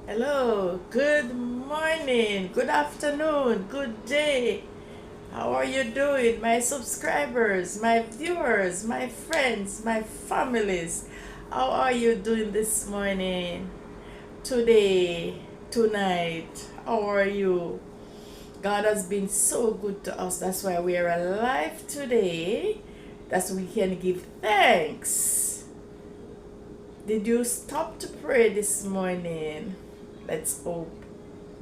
Hello, good morning, good afternoon, good day. How are you doing, my subscribers, my viewers, my friends, my families? How are you doing this morning, today, tonight? How are you? God has been so good to us. That's why we are alive today. That's why we can give thanks. Did you stop to pray this morning? Let's hope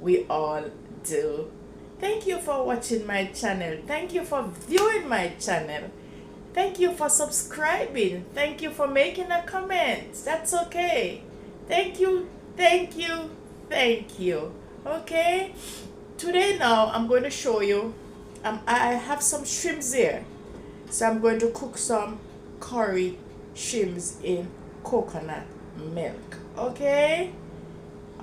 we all do. Thank you for watching my channel. Thank you for viewing my channel. Thank you for subscribing. Thank you for making a comment. That's okay. Thank you, thank you, thank you. Okay? Today now I'm going to show you, I have some shrimps here. So I'm going to cook some curry shrimps in coconut milk. Okay?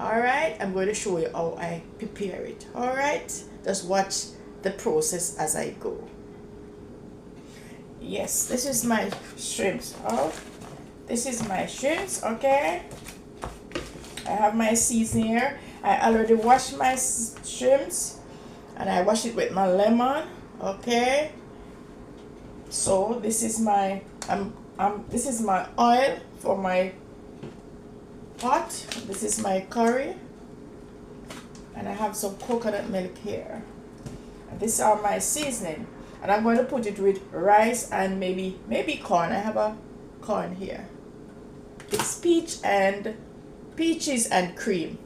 Alright, I'm going to show you how I prepare it. Alright? Just watch the process as I go. Yes, this is my shrimps. Oh, this is my shrimps, okay? I have my seasoning here. I already washed my shrimps and I wash it with my lemon, okay? So this is my this is my oil for my pot. This is my curry, and I have some coconut milk here. And these are my seasoning, and I'm going to put it with rice and maybe corn. I have a corn here. It's peaches and cream.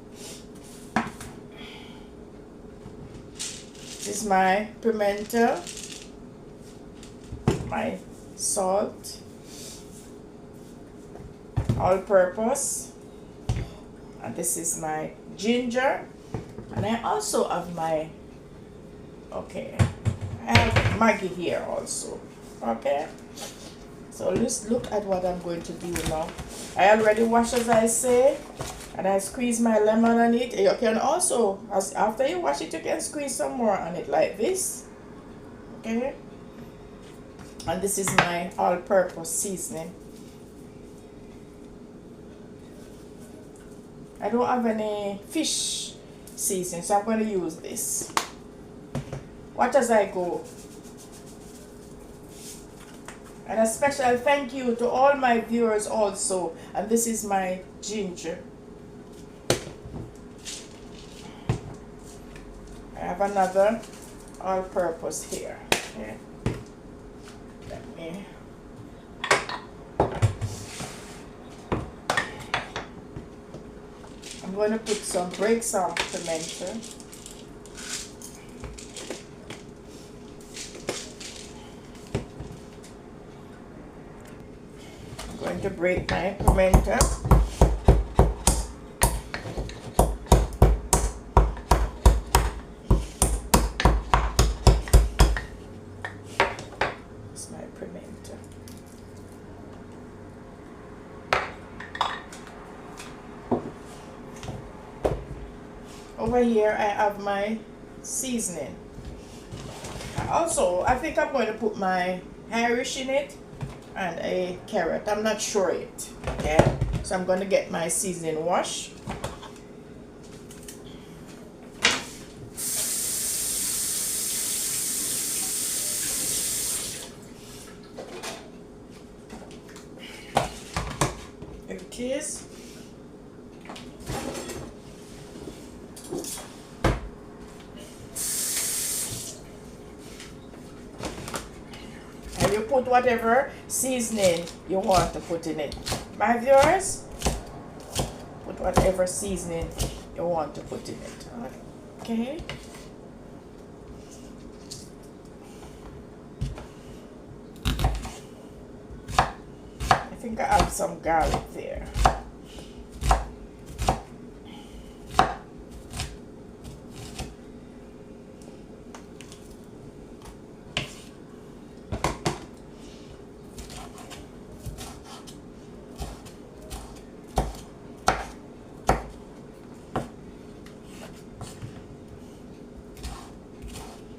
This is my pimento, my salt, all purpose, and this is my ginger, and I also have my I have Maggie here also. Okay, so let's look at what I'm going to do now. I already wash, as I say, and I squeeze my lemon on it. You can also, after you wash it, you can squeeze some more on it like this. Okay, and this is my all-purpose seasoning. I don't have any fish seasoning, so I'm going to use this. Watch as I go. And a special thank you to all my viewers also. And this is my ginger. I have another all-purpose here. Okay. Let me. I'm going to break some pimento. I'm going to break my pimento. It's my pimento. Over here I have my seasoning. Also, I think I'm going to put my Irish in it and a carrot. I'm not sure yet. Okay, so I'm going to get my seasoning wash. Here it is. And you put whatever seasoning you want to put in it. My viewers, put whatever seasoning you want to put in it. Okay. I think I have some garlic there.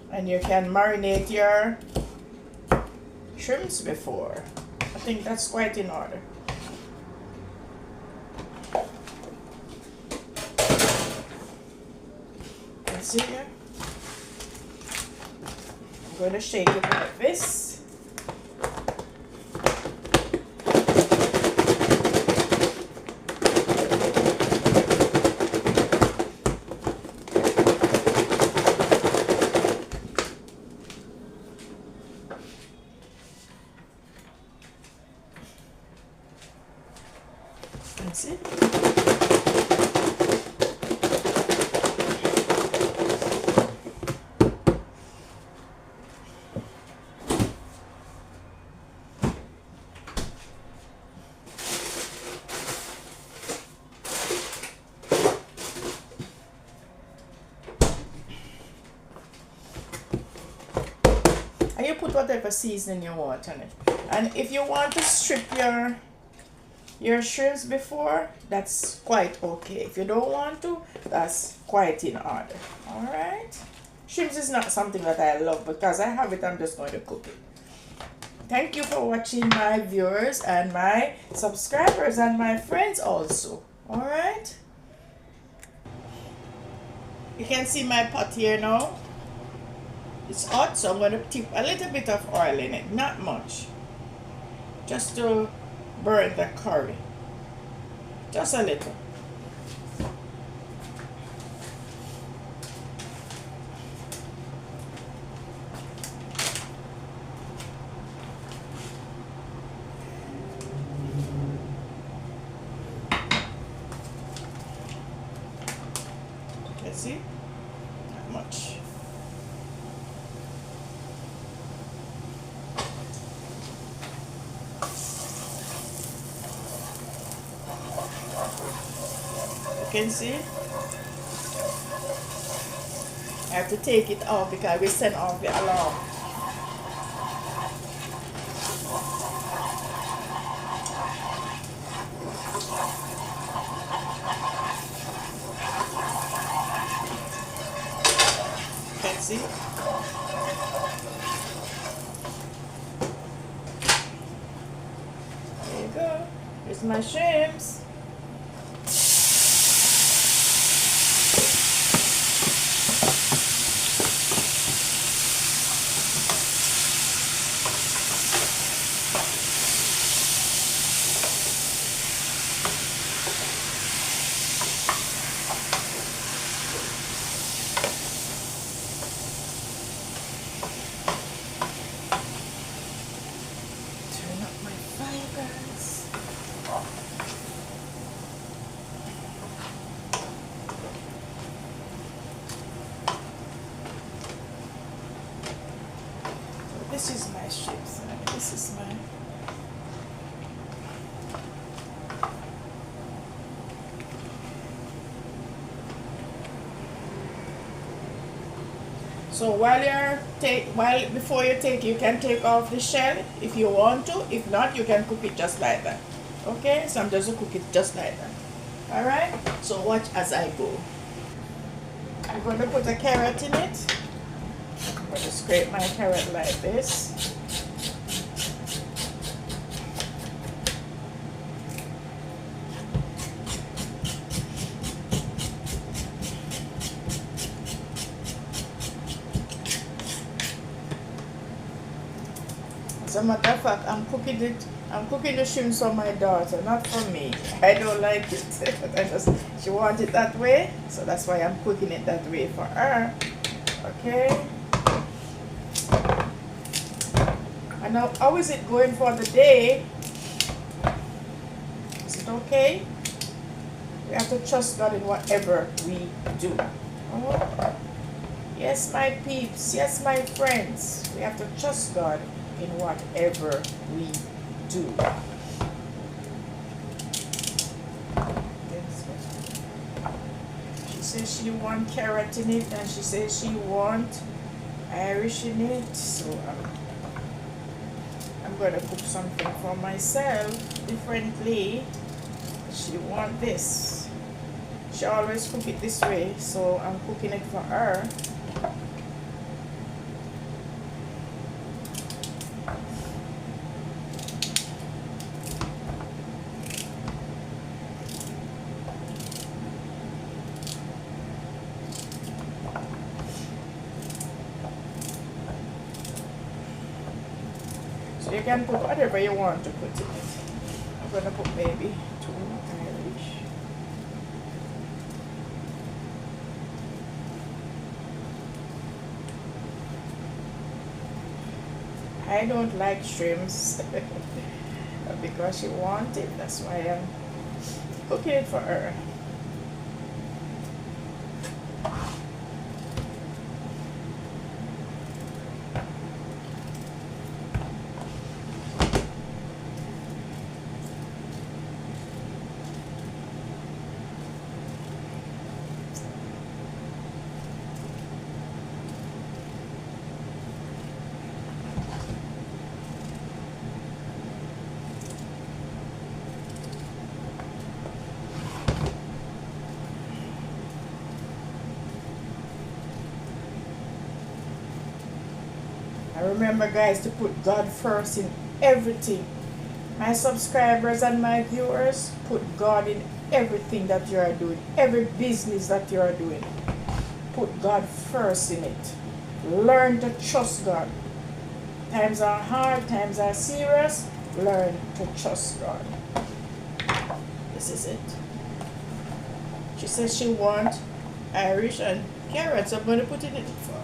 And you can marinate your shrimps before. I think that's quite in order. See here? I'm going to shake it like this. That's it. And you put whatever seasoning you want on it. And if you want to strip your shrimps before, that's quite okay. If you don't want to, that's quite in order. Alright? Shrimps is not something that I love, because I have it, I'm just going to cook it. Thank you for watching, my viewers and my subscribers and my friends also. Alright? You can see my pot here now. It's hot, so I'm going to tip a little bit of oil in it, not much, just to burn the curry, just a little. Let's see, not much. You can see I have to take it off because we sent off the alarm. You can see. There you go. Here's my shrimps. Turn up my fire, guys. This is my shrimps. This is my. So before you take, you can take off the shell if you want to. If not, you can cook it just like that. Okay, so I'm just gonna cook it just like that. All right. So watch as I go. I'm going to put a carrot in it. I'm going to scrape my carrot like this. As a matter of fact, I'm cooking the shrimps for my daughter, not for me. I don't like it. She wants it that way, so that's why I'm cooking it that way for her. Okay. And now, how is it going for the day? Is it okay? We have to trust God in whatever we do. Oh. Yes, my peeps. Yes, my friends. We have to trust God in whatever we do. She says she wants carrot in it, and she says she wants Irish in it. So I'm going to cook something for myself differently. She wants this. She always cook it this way, so I'm cooking it for her. So you can put whatever you want to put in it. I'm gonna put maybe 2 Irish. I don't like shrimps because she wants it. That's why I'm cooking it for her. Remember, guys, to put God first in everything. My subscribers and my viewers, put God in everything that you are doing, every business that you are doing. Put God first in it. Learn to trust God. Times are hard, times are serious. Learn to trust God. This is it. She says she wants Irish and carrots. I'm going to put it in for her.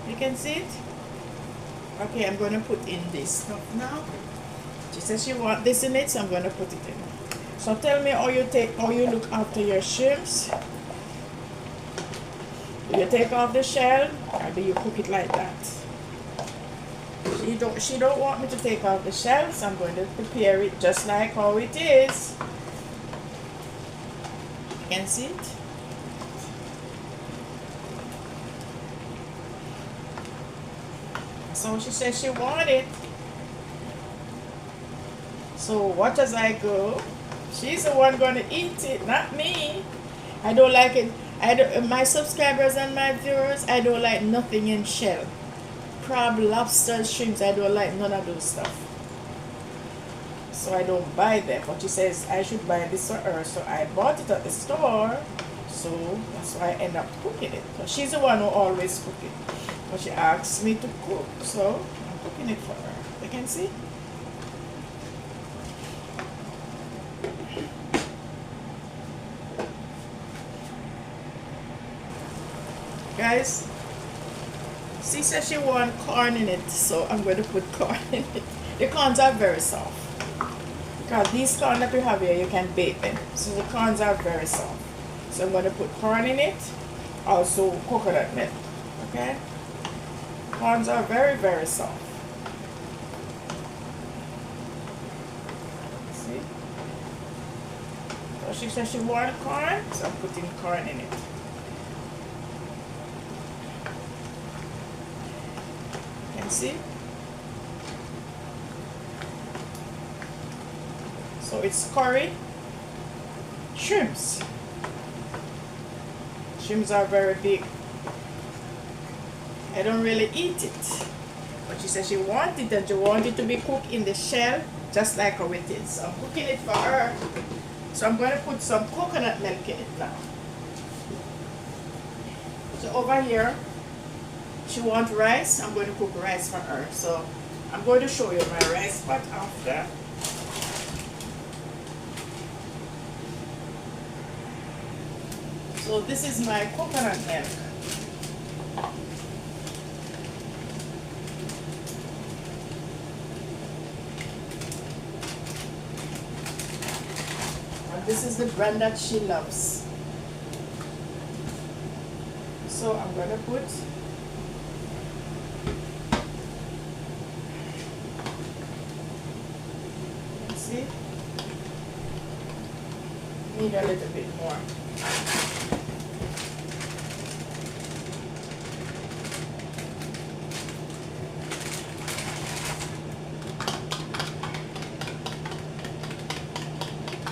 You can see it? Okay, I'm going to put in this stuff now. She says she wants this in it, so I'm going to put it in. So tell me how you look after your shrimps. Do you take off the shell or do you cook it like that? She don't want me to take off the shell, so I'm going to prepare it just like how it is. You can see it? So she says she wanted it. So watch as I go. She's the one going to eat it, not me. I don't like it. My subscribers and my viewers, I don't like nothing in shell. Crab, lobster, shrimps, I don't like none of those stuff. So I don't buy them. But she says I should buy this for her. So I bought it at the store. So that's why I end up cooking it. So she's the one who always cooks it. But she asks me to cook. So I'm cooking it for her. You can see? Guys, she says she wants corn in it, so I'm going to put corn in it. The corns are very soft. Because these corn that we have here, you can bake them. So the corns are very soft. So I'm going to put corn in it, also coconut milk. Okay? Corns are very, very soft. See? So she says she wants corn, so I'm putting corn in it. See? So it's curry, shrimps. Shrimps are very big. I don't really eat it. But she said she wanted it and she wanted it to be cooked in the shell just like how it is. So I'm cooking it for her. So I'm going to put some coconut milk in it now. So over here, she wants rice. I'm going to cook rice for her. So I'm going to show you my rice pot after. So this is my coconut milk. And this is the brand that she loves. So I'm going to put need a little bit more.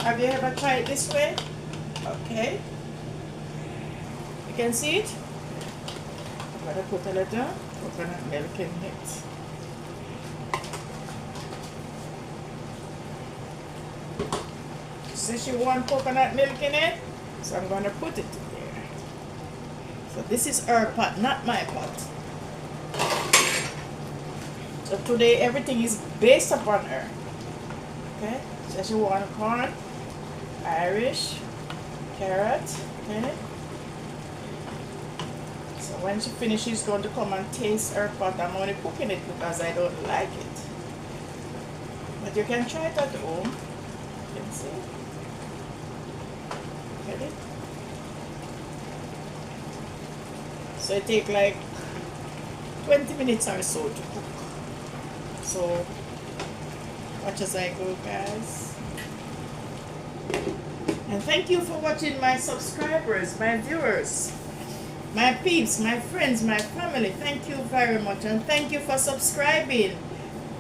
Have you ever tried it this way? Okay. You can see it? I'm gonna put a little coconut milk in it. She says she wants coconut milk in it, so I'm gonna put it in there. So this is her pot, not my pot. So today everything is based upon her. Okay? So she wants corn, Irish, carrot, okay? So when she finishes, she's going to come and taste her pot. I'm only cooking it because I don't like it. But you can try it at home. You can see. Get it? So it takes like 20 minutes or so to cook. So watch as I go, guys. And thank you for watching, my subscribers, my viewers, my peeps, my friends, my family. Thank you very much. And thank you for subscribing.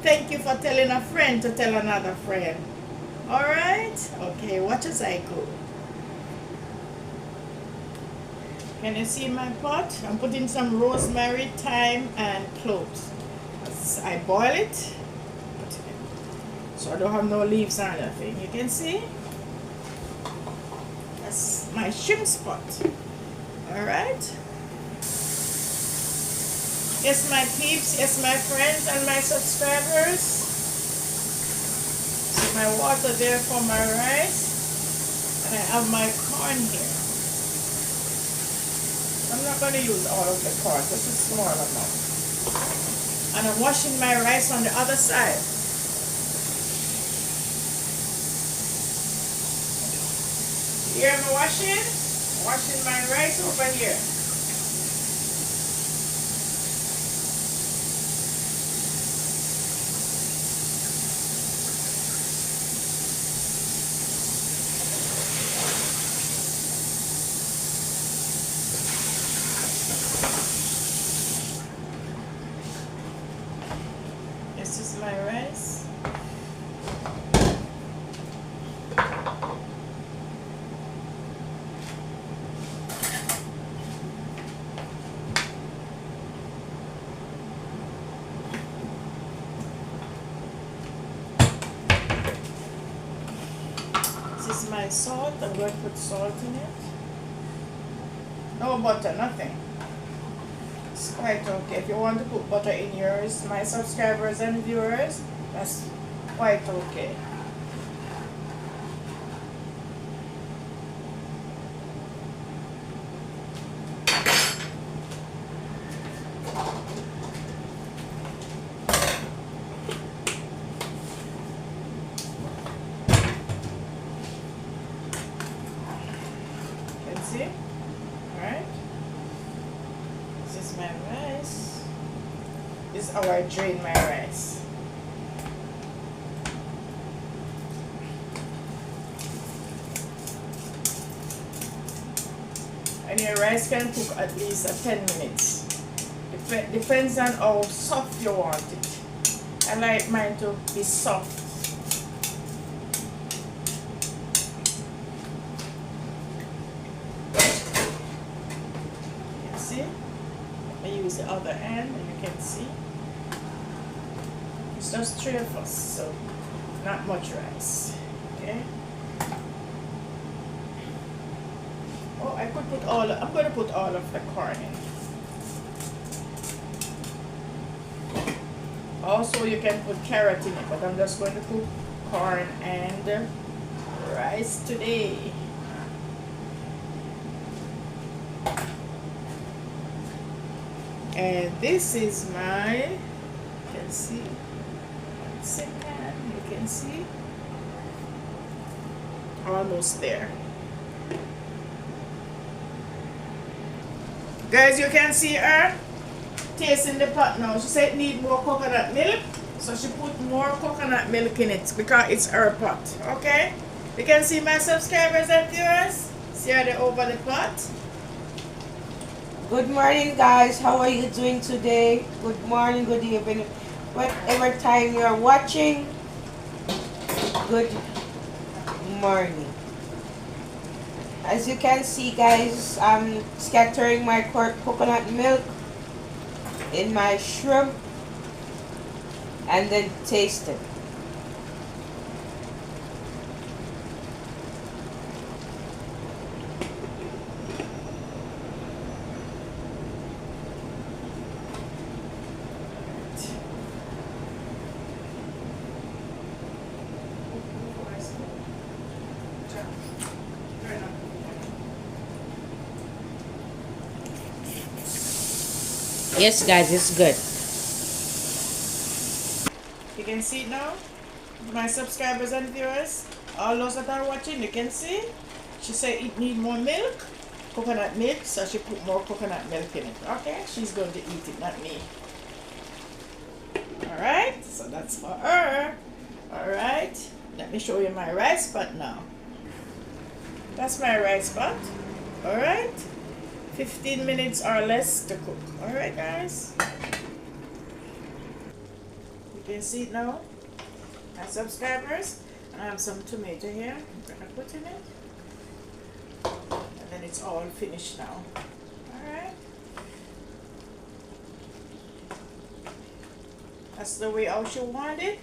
Thank you for telling a friend to tell another friend. Alright? Okay, watch as I go. Can you see my pot? I'm putting some rosemary, thyme, and cloves. As I boil it, so I don't have no leaves or anything. You can see? That's my shrimp pot. Alright? Yes, my peeps, yes, my friends and my subscribers. So my water there for my rice. And I have my corn here. I'm not going to use all of the corn, just a small amount. And I'm washing my rice on the other side. Here I'm washing my rice over here. This is my rice. This is my salt. I'm going to put salt in it. No butter, nothing. It's quite okay. If you want to put butter in yours, my subscribers and viewers, that's quite okay. See? Alright. This is my rice. This is how I drain my rice. And your rice can cook at least 10 minutes. Depends on how soft you want it. I like mine to be soft. I use the other end and you can see it's just 3 of us, so not much rice. Okay. Oh, I could put all. I'm going to put all of the corn in. Also, you can put carrot in it, but I'm just going to put corn and rice today. And this is my, you can see, 1 second, you can see, almost there. Guys, you can see her tasting the pot now. She said it need more coconut milk, so she put more coconut milk in it because it's her pot. Okay? You can see my subscribers and viewers. See how they over the pot. Good morning, guys. How are you doing today? Good morning, good evening. Whatever time you're watching, good morning. As you can see, guys, I'm scattering my coconut milk in my shrimp and then taste it. Yes, guys, it's good. You can see it now. My subscribers and viewers, all those that are watching, you can see. She said it need more milk, coconut milk, so she put more coconut milk in it. Okay, she's going to eat it, not me. Alright, so that's for her. Alright, let me show you my rice pot now. That's my rice pot. Alright, 15 minutes or less to cook. Alright, guys. You can see it now. My subscribers. And I have some tomato here. I'm gonna put in it. And then it's all finished now. Alright. That's the way how she wanted it.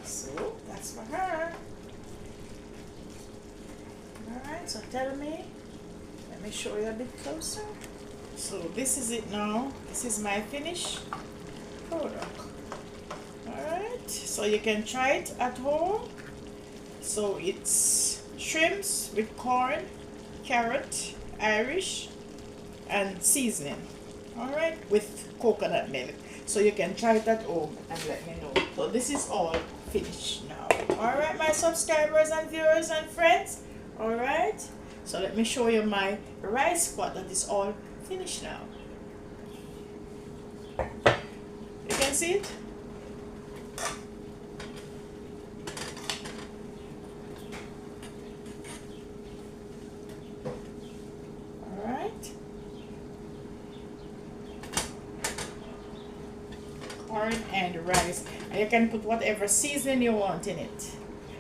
So that's for her. Alright, so tell me. Let me show you a bit closer. So this is it now. This is my finished product. Alright, so you can try it at home. So it's shrimps with corn, carrot, Irish, and seasoning. Alright, with coconut milk. So you can try it at home and let me know. So this is all finished now. Alright, my subscribers and viewers and friends. Alright, so let me show you my rice pot that is all finished now. You can see it? Alright. Corn and rice. And you can put whatever seasoning you want in it.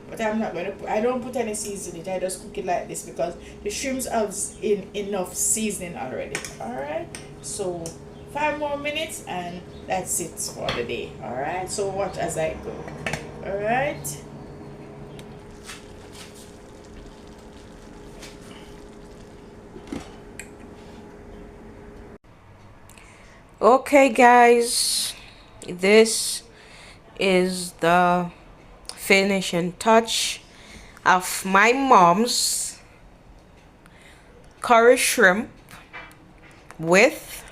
But I'm not going to put, I don't put any seasoning. I just cook it like this because the shrimps have enough seasoning already. Alright. So 5 more minutes and that's it for the day. Alright. So watch as I go. Alright. Okay, guys, this is the finishing touch of my mom's curry shrimp with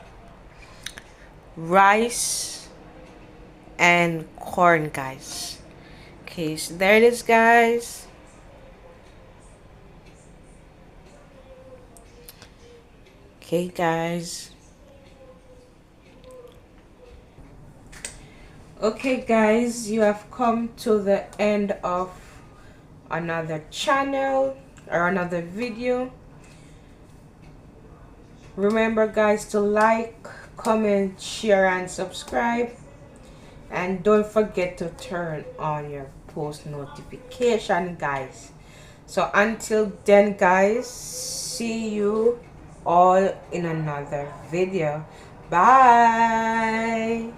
rice and corn, guys. Okay, so there it is, guys. Okay, guys. Okay, guys, you have come to the end of another channel or another video. Remember, guys, to like, comment, share, and subscribe. And don't forget to turn on your post notification, guys. So until then, guys, see you all in another video. Bye.